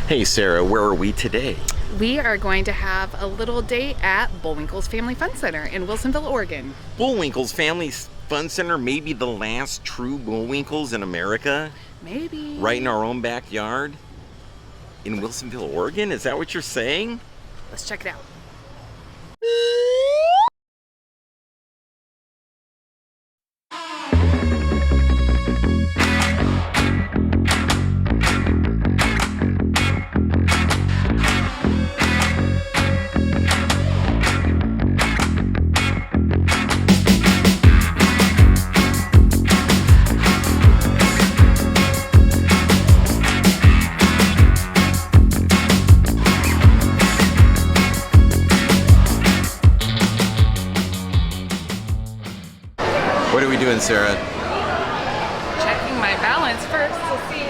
Hey Sarah, where are we today? We are going to have a little day at Bullwinkle's Family Fun Center in Wilsonville, Oregon. Bullwinkle's Family Fun Center may be the last true Bullwinkles in America? Maybe. Right in our own backyard? In Wilsonville, Oregon? Is that what you're saying? Let's check it out. What are we doing, Sarah? Checking my balance first to see.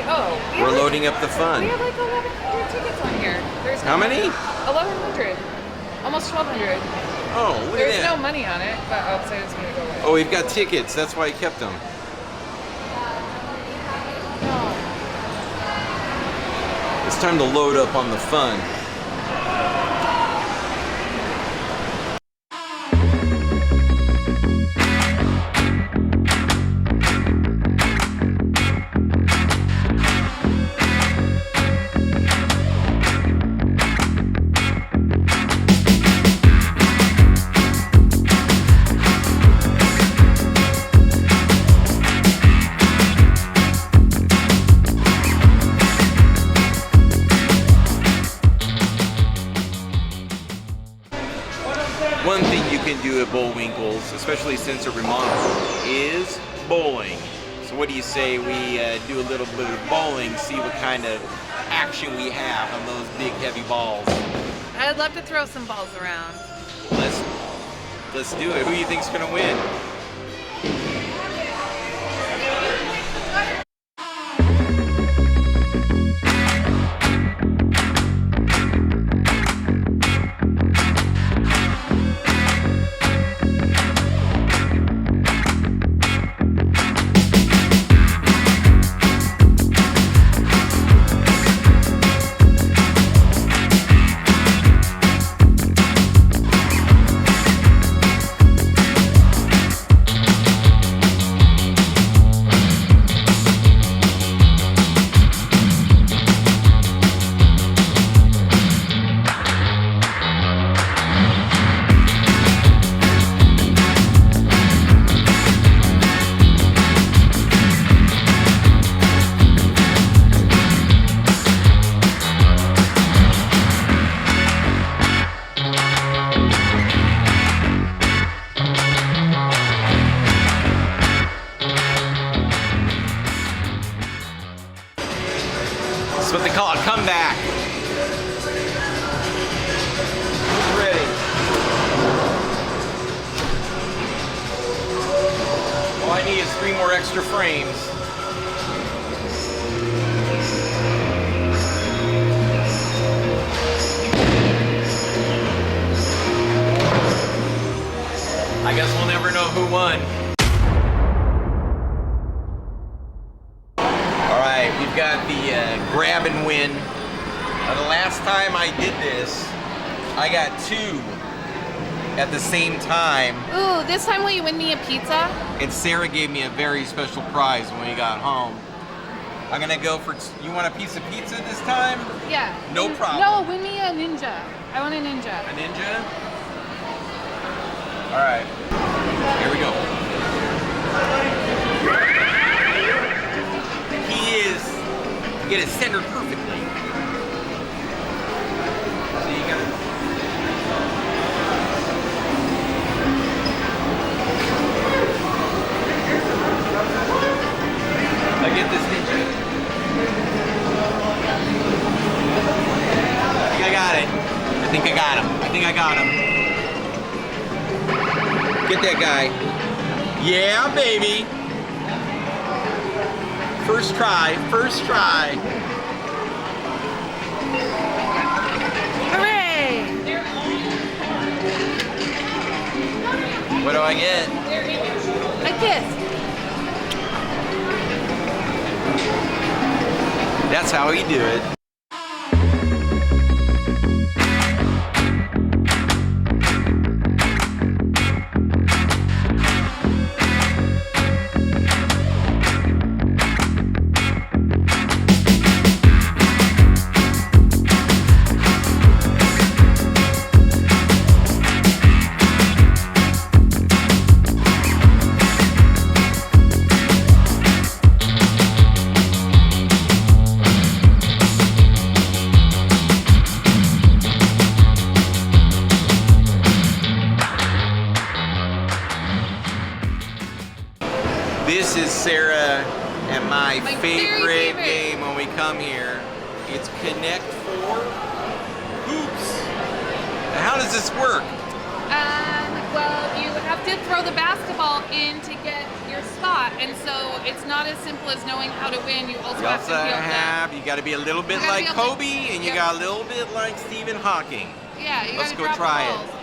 We're loading up the fun. We have like 1,100 tickets on here. There's How many? 1,100. Almost 1,200. Oh, look There's at that. no money on it, but so it's going to go away. Oh, we've got tickets. That's why I kept them. It's time to load up on the fun. One thing you can do at Bullwinkle's, especially since it remodeled, is bowling. So what do you say we do a little bit of bowling, see what kind of action we have on those big heavy balls? I'd love to throw some balls around. Let's do it. Who do you think's gonna win? That's what they call a comeback. Who's ready? All I need is 3 more extra frames. I guess we'll never know who won. We've got the grab and win. The last time I did this, I got 2 at the same time. Ooh, this time will you win me a pizza? And Sarah gave me a very special prize when we got home. I'm gonna go for, you want a piece of pizza this time? Yeah. No problem. No, win me a ninja. I want a ninja. A ninja? All right, here we go. Get it centered perfectly. So you gotta... I get this ninja. I think I got it. I think I got him. I think I got him. Get that guy. Yeah, baby. First try, first try. Hooray! What do I get? A kiss. That's how we do it. my very favorite game when we come here. It's Connect 4 Hoops. Now, how does this work? Well, you have to throw the basketball in to get your spot, and so it's not as simple as knowing how to win. You also have to be able to... You got to be a little bit like Kobe, and you got a little bit like Stephen Hawking. Yeah, you Let's gotta go drop try the it. balls.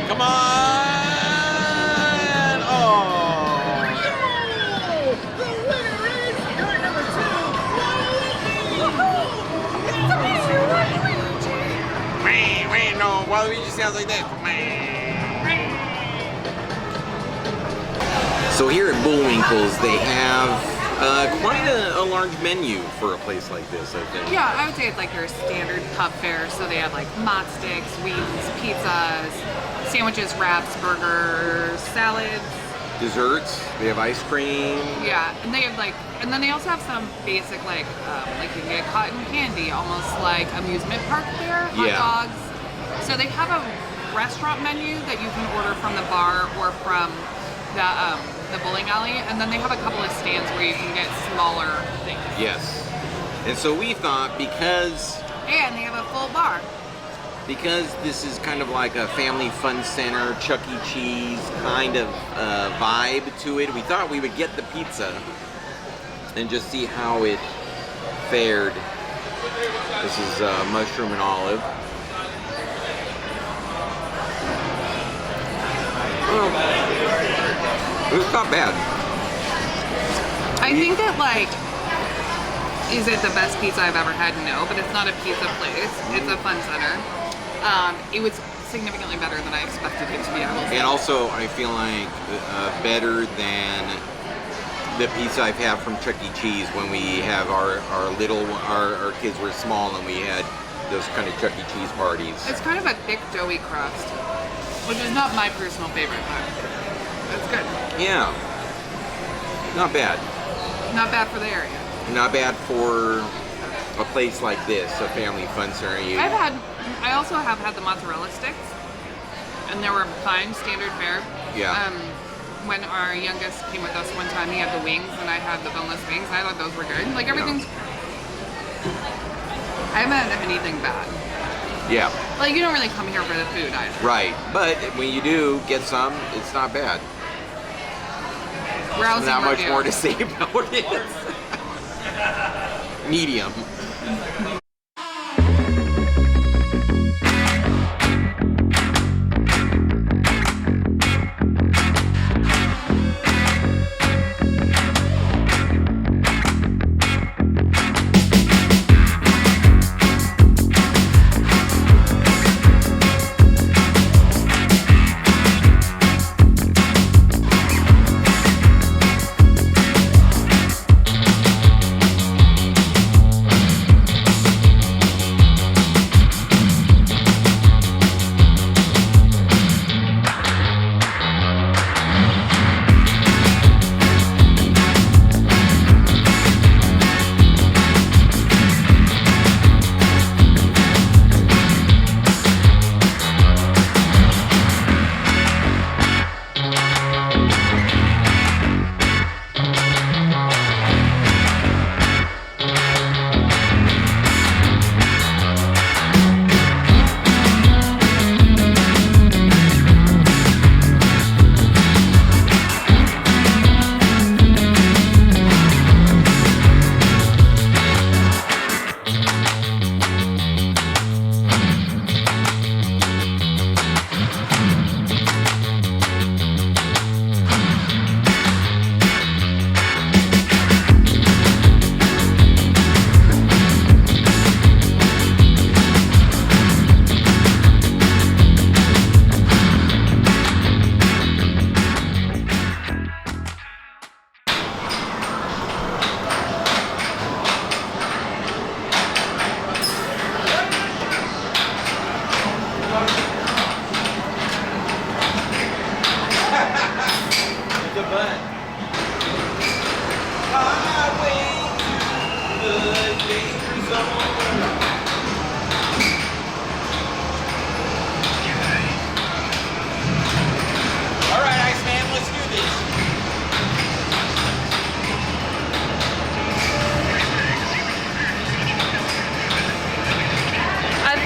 Come on! Oh! The winner is your number 2, Wait, no, Waluigi sounds like that. So here at Bullwinkle's, they have quite a large menu for a place like this, I think. Yeah, I would say it's like your standard pub fare. So they have like mott sticks, wings, pizzas, sandwiches, wraps, burgers, salads. Desserts, they have ice cream. Yeah, and they have like, and then they also have some basic like you can get cotton candy, almost like amusement park fare, hot dogs. So they have a restaurant menu that you can order from the bar or from the bowling alley, and then they have a couple of stands where you can get smaller things. Yes. And so we thought And they have a full bar. because this is kind of like a family fun center, Chuck E. Cheese kind of vibe to it, we thought we would get the pizza and just see how it fared. This is mushroom and olive. Well, it's not bad. I think that like, is it the best pizza I've ever had? No, but it's not a pizza place. It's a fun center. It was significantly better than I expected it to be. And also, I feel like better than the pizza I've had from Chuck E. Cheese when we have our kids were small and we had those kind of Chuck E. Cheese parties. It's kind of a thick, doughy crust, which is not my personal favorite, but it's good. Yeah. Not bad. Not bad for the area. Not bad for a place like this, a family fun center. I also have had the mozzarella sticks, and they were fine, standard fare. Yeah. When our youngest came with us one time, he had the wings, and I had the boneless wings, and I thought those were good. Like, everything's... I haven't had anything bad. Yeah. Like, you don't really come here for the food either. Right. But when you do get some, it's not bad. Rousing Not much review. more to say about it. Medium.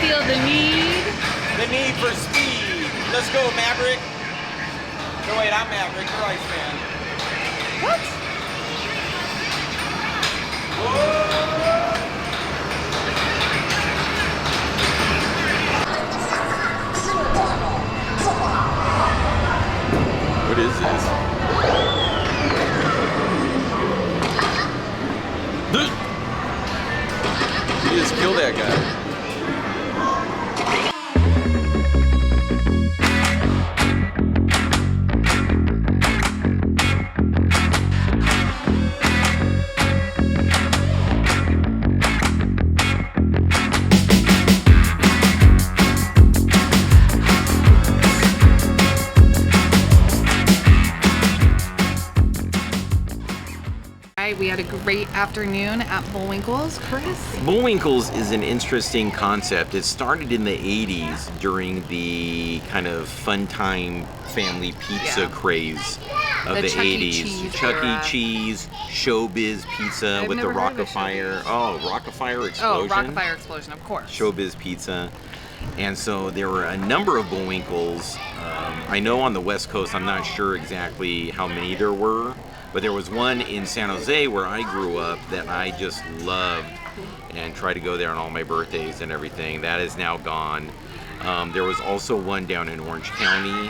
feel the need. The need for speed. Let's go, Maverick. No, wait, I'm Maverick. You're Iceman. What? What is this? You just killed that guy. We had a great afternoon at Bullwinkle's, Chris. Bullwinkle's is an interesting concept. It started in the 80s during the kind of fun time family pizza craze of the Chuck E. 80s. Cheese Chuck era. E. Cheese, Showbiz Pizza I've with the never heard of a Rockafire. Showbiz. Oh, Rockafire Explosion. Oh, Rockafire Explosion, of course. Showbiz Pizza. And so there were a number of Bullwinkles. I know on the West Coast, I'm not sure exactly how many there were, but there was one in San Jose where I grew up that I just loved and tried to go there on all my birthdays and everything. That is now gone. There was also one down in Orange County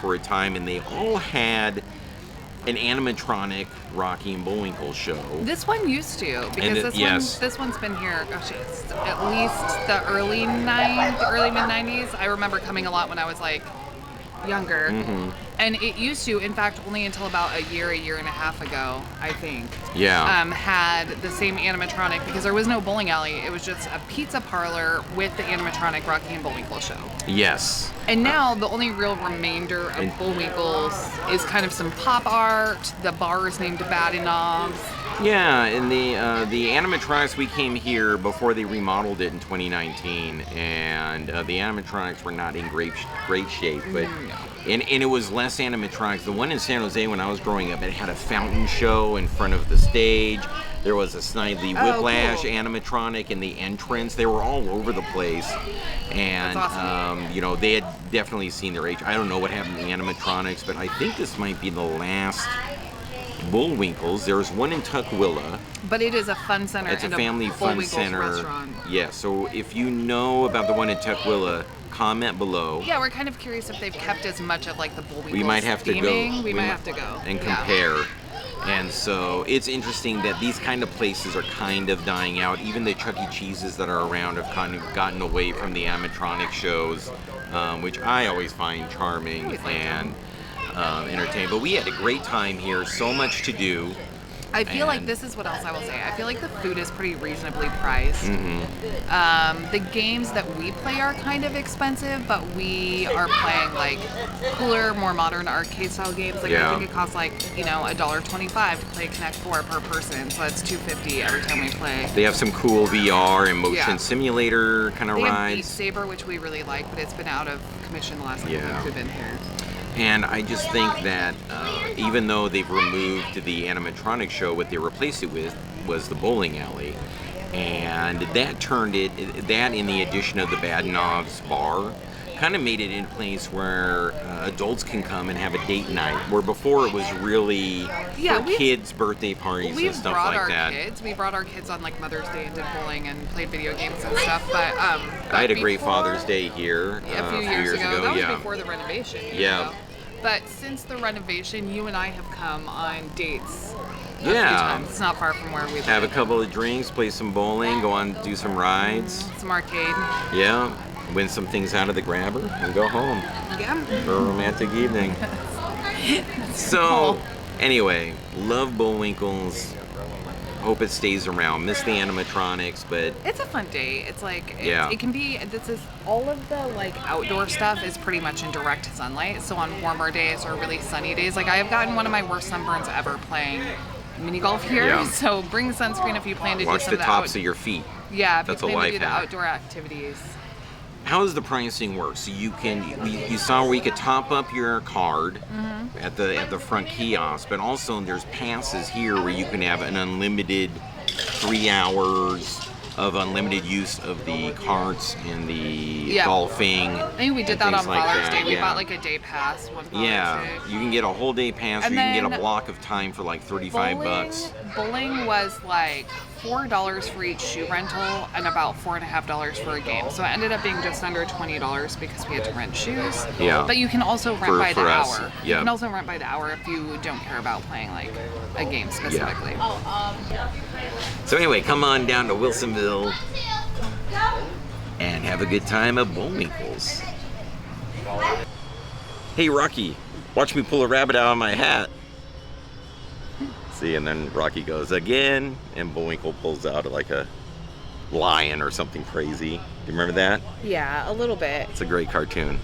for a time, and they all had an animatronic Rocky and Bullwinkle show. This one used to, because this one's been here, gosh, it's at least the early mid-90s. I remember coming a lot when I was like younger. Mm-hmm. And it used to, in fact, only until about a year and a half ago, I think. Yeah. Had the same animatronic, because there was no bowling alley. It was just a pizza parlor with the animatronic Rocky and Bullwinkle show. Yes. And now the only real remainder of Bullwinkle's is kind of some pop art. The bar is named Bad and Knobs. Yeah, and the animatronics, we came here before they remodeled it in 2019, and the animatronics were not in great shape, but and it was less animatronics. The one in San Jose when I was growing up, it had a fountain show in front of the stage. There was a Snidely Whiplash animatronic in the entrance. They were all over the place, and That's awesome. they had definitely seen their age. I don't know what happened to the animatronics, but I think this might be the last Bullwinkle's. There's one in Tukwila. But it is a fun center. It's a and family fun Bullwinkle's center. Restaurant. Yeah, so if you know about the one in Tukwila, comment below. Yeah, we're kind of curious if they've kept as much of like the Bullwinkle's We might have to theming. go. We might have to go and Yeah. compare. And so it's interesting that these kind of places are kind of dying out. Even the Chuck E. Cheeses that are around have kind of gotten away from the animatronic shows, which I always find charming and entertaining. But we had a great time here. So much to do. I feel like this is what else I will say. I feel like the food is pretty reasonably priced. The games that we play are kind of expensive, but we are playing like cooler, more modern arcade style games. Like I think it costs like $1.25 to play Connect 4 per person, so that's $2.50 every time we play. They have some cool VR and motion simulator kind of They have rides. Beat Saber, which we really like, but it's been out of commission the last couple weeks we've been here. And I just think that even though they've removed the animatronic show, what they replaced it with was the bowling alley. And that turned it, that in the addition of the Bad Knobs bar, kind of made it in a place where adults can come and have a date night, where before it was really for kids' birthday parties and stuff like that. We brought our kids on like Mother's Day and did bowling and played video games and stuff. But I had a great Father's Day here a few years ago. That was before the renovation. Yeah. But since the renovation, you and I have come on dates. Yeah. It's not far from where we live. Have a couple of drinks, play some bowling, go on, do some rides. Some arcade. Yeah. Win some things out of the grabber and go home. Yeah. For a romantic evening. So, anyway, love Bullwinkle's. Hope it stays around. Miss the animatronics, but it's a fun day. It's like it can be. This is all of the like outdoor stuff is pretty much in direct sunlight. So on warmer days or really sunny days, like I have gotten one of my worst sunburns ever playing mini golf here. Yeah. So bring sunscreen if you plan to watch do some the of tops of your feet. Yeah, if that's you a plan life to do the hack. outdoor activities. How does the pricing work? So you can you saw where you could top up your card at the front kiosk, but also there's passes here where you can have an unlimited 3 hours of unlimited use of the carts and the golfing. I think we did that on Father's Day. We bought like a day pass one Father's Day. You can get a whole day pass, or you can get a block of time for like 35 bucks. Bowling was like $4 for each shoe rental and about $4.50 for a game. So it ended up being just under $20 because we had to rent shoes. Yeah. But you can also rent by the us. hour. Yeah. You can also rent by the hour if you don't care about playing like a game specifically. So anyway, come on down to Wilsonville and have a good time at Bullwinkle's. Hey Rocky, watch me pull a rabbit out of my hat. See, and then Rocky goes again, and Bullwinkle pulls out like a lion or something crazy. Do you remember that? Yeah, a little bit. It's a great cartoon.